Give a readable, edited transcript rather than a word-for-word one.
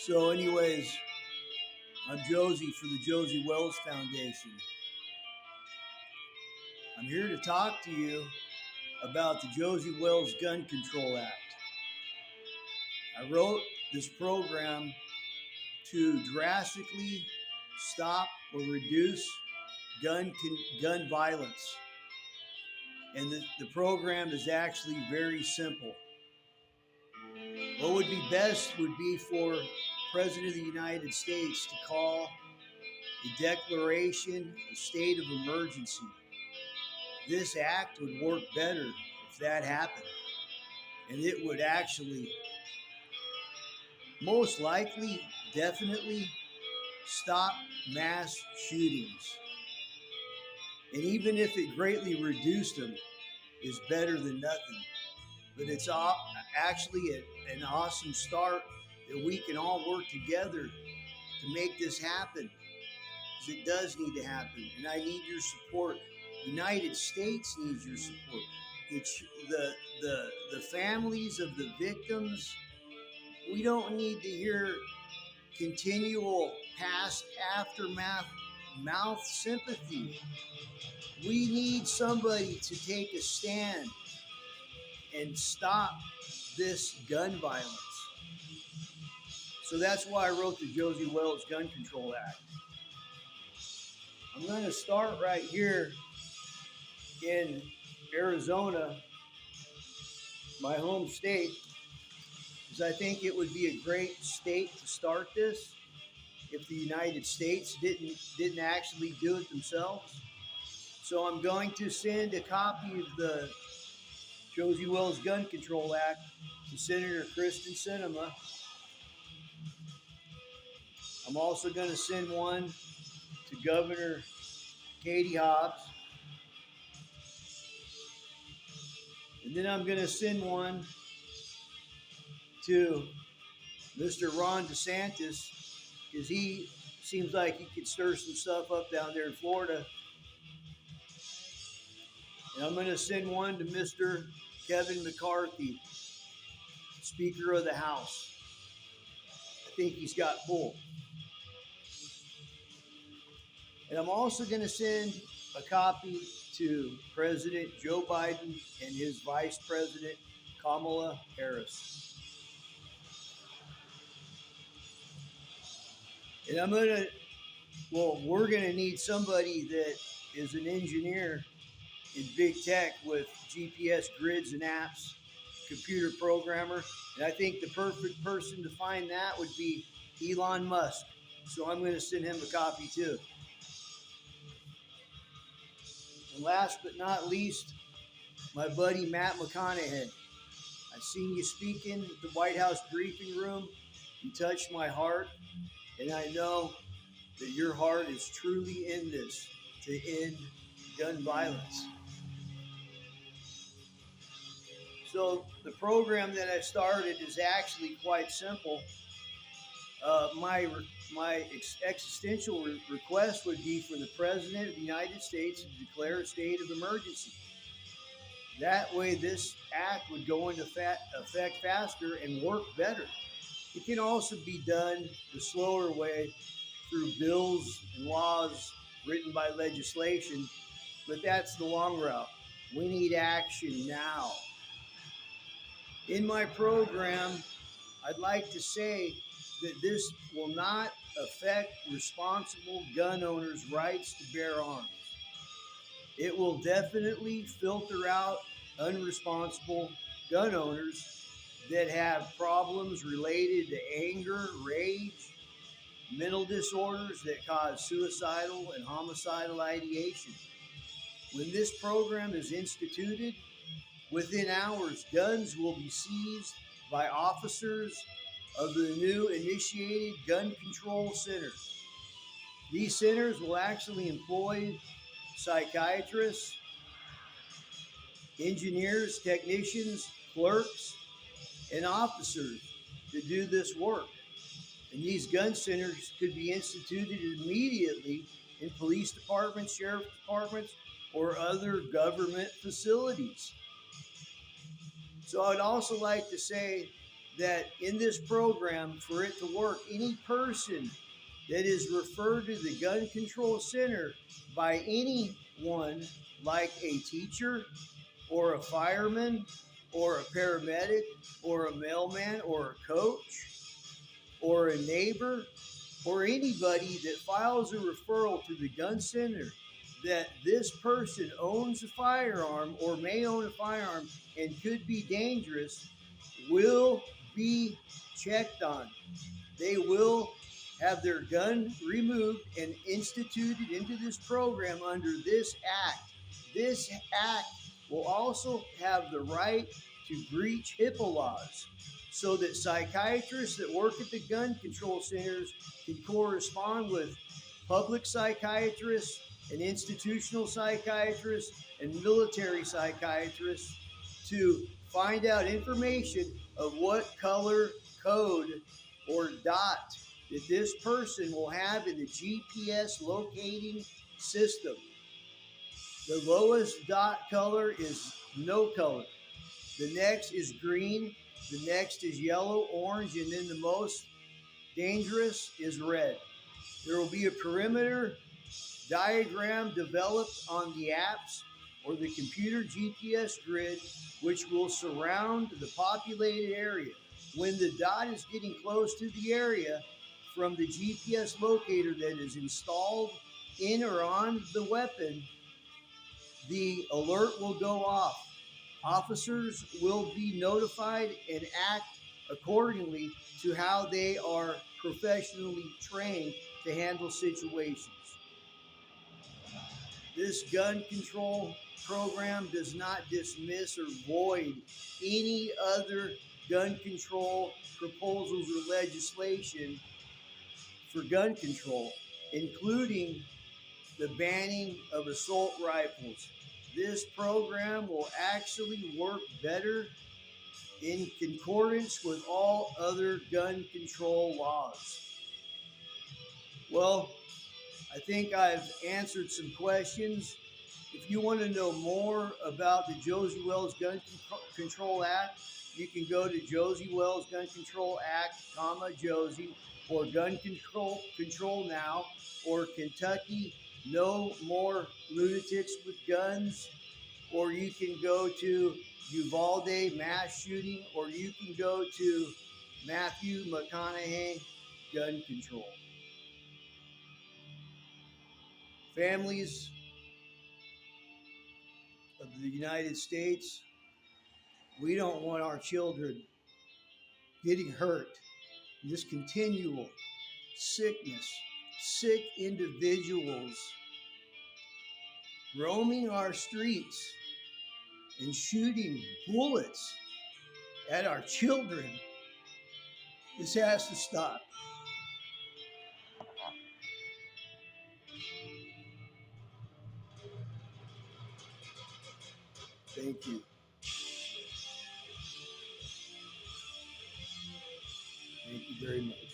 So, anyways, I'm Josie for the Josie Wells Foundation. I'm here to talk to you about the Josie Wells Gun Control Act. I wrote this program to drastically stop or reduce gun violence. And the program is actually very simple. What would be best would be for President of the United States to call a declaration of state of emergency. This act would work better if that happened. And it would actually, most likely, definitely stop mass shootings. And even if it greatly reduced them, is better than nothing. But it's actually an awesome start that we can all work together to make this happen. Because it does need to happen. And I need your support. The United States needs your support. It's the families of the victims. We don't need to hear continual past aftermath mouth sympathy. We need somebody to take a stand and stop this gun violence. So that's why I wrote the Josie Wells Gun Control Act. I'm going to start right here in Arizona, my home state, because I think it would be a great state to start this if the United States didn't actually do it themselves. So I'm going to send a copy of the Josie Wells Gun Control Act to Senator Kristen Sinema. I'm also going to send one to Governor Katie Hobbs. And then I'm going to send one to Mr. Ron DeSantis, because he seems like he could stir some stuff up down there in Florida. And I'm going to send one to Mr. Kevin McCarthy, Speaker of the House. I think he's got pull. And I'm also going to send a copy to President Joe Biden and his Vice President Kamala Harris. And we're going to need somebody that is an engineer in big tech with GPS grids and apps, computer programmer. And I think the perfect person to find that would be Elon Musk. So I'm going to send him a copy too. And last but not least, my buddy Matt McConaughey. I've seen you speaking at the White House briefing room. You touched my heart. And I know that your heart is truly in this to end gun violence. So the program that I started is actually quite simple. My existential request would be for the President of the United States to declare a state of emergency. That way this act would go into effect faster and work better. It can also be done the slower way through bills and laws written by legislation, but that's the long route. We need action now. In my program, I'd like to say that this will not affect responsible gun owners' rights to bear arms. It will definitely filter out unresponsible gun owners that have problems related to anger, rage, mental disorders that cause suicidal and homicidal ideation. When this program is instituted, within hours, guns will be seized by officers of the new initiated gun control centers. These centers will actually employ psychiatrists, engineers, technicians, clerks, and officers to do this work. And these gun centers could be instituted immediately in police departments, sheriff departments, or other government facilities. So I'd also like to say that in this program, for it to work, any person that is referred to the gun control center by anyone, like a teacher or a fireman or a paramedic or a mailman or a coach or a neighbor or anybody that files a referral to the gun center that this person owns a firearm or may own a firearm and could be dangerous will be checked on. They will have their gun removed and instituted into this program under this act. This act will also have the right to breach HIPAA laws so that psychiatrists that work at the gun control centers can correspond with public psychiatrists and institutional psychiatrists and military psychiatrists to find out information of what color code or dot that this person will have in the GPS locating system. The lowest dot color is no color. The next is green. The next is yellow, orange, and then the most dangerous is red. There will be a perimeter diagram developed on the apps or the computer GPS grid, which will surround the populated area. When the dot is getting close to the area from the GPS locator that is installed in or on the weapon, the alert will go off. Officers will be notified and act accordingly to how they are professionally trained to handle situations. This gun control program does not dismiss or void any other gun control proposals or legislation for gun control, including the banning of assault rifles. This program will actually work better in concordance with all other gun control laws. Well, I think I've answered some questions. If you want to know more about the Josie Wells Gun Control Act, you can go to Josie Wells Gun Control Act, Josie, or Gun Control Now, or Kentucky No More Lunatics with Guns, or you can go to Uvalde Mass Shooting, or you can go to Matthew McConaughey Gun Control. Families of the United States, we don't want our children getting hurt. This continual sickness, sick individuals roaming our streets and shooting bullets at our children. This has to stop. Thank you. Thank you very much.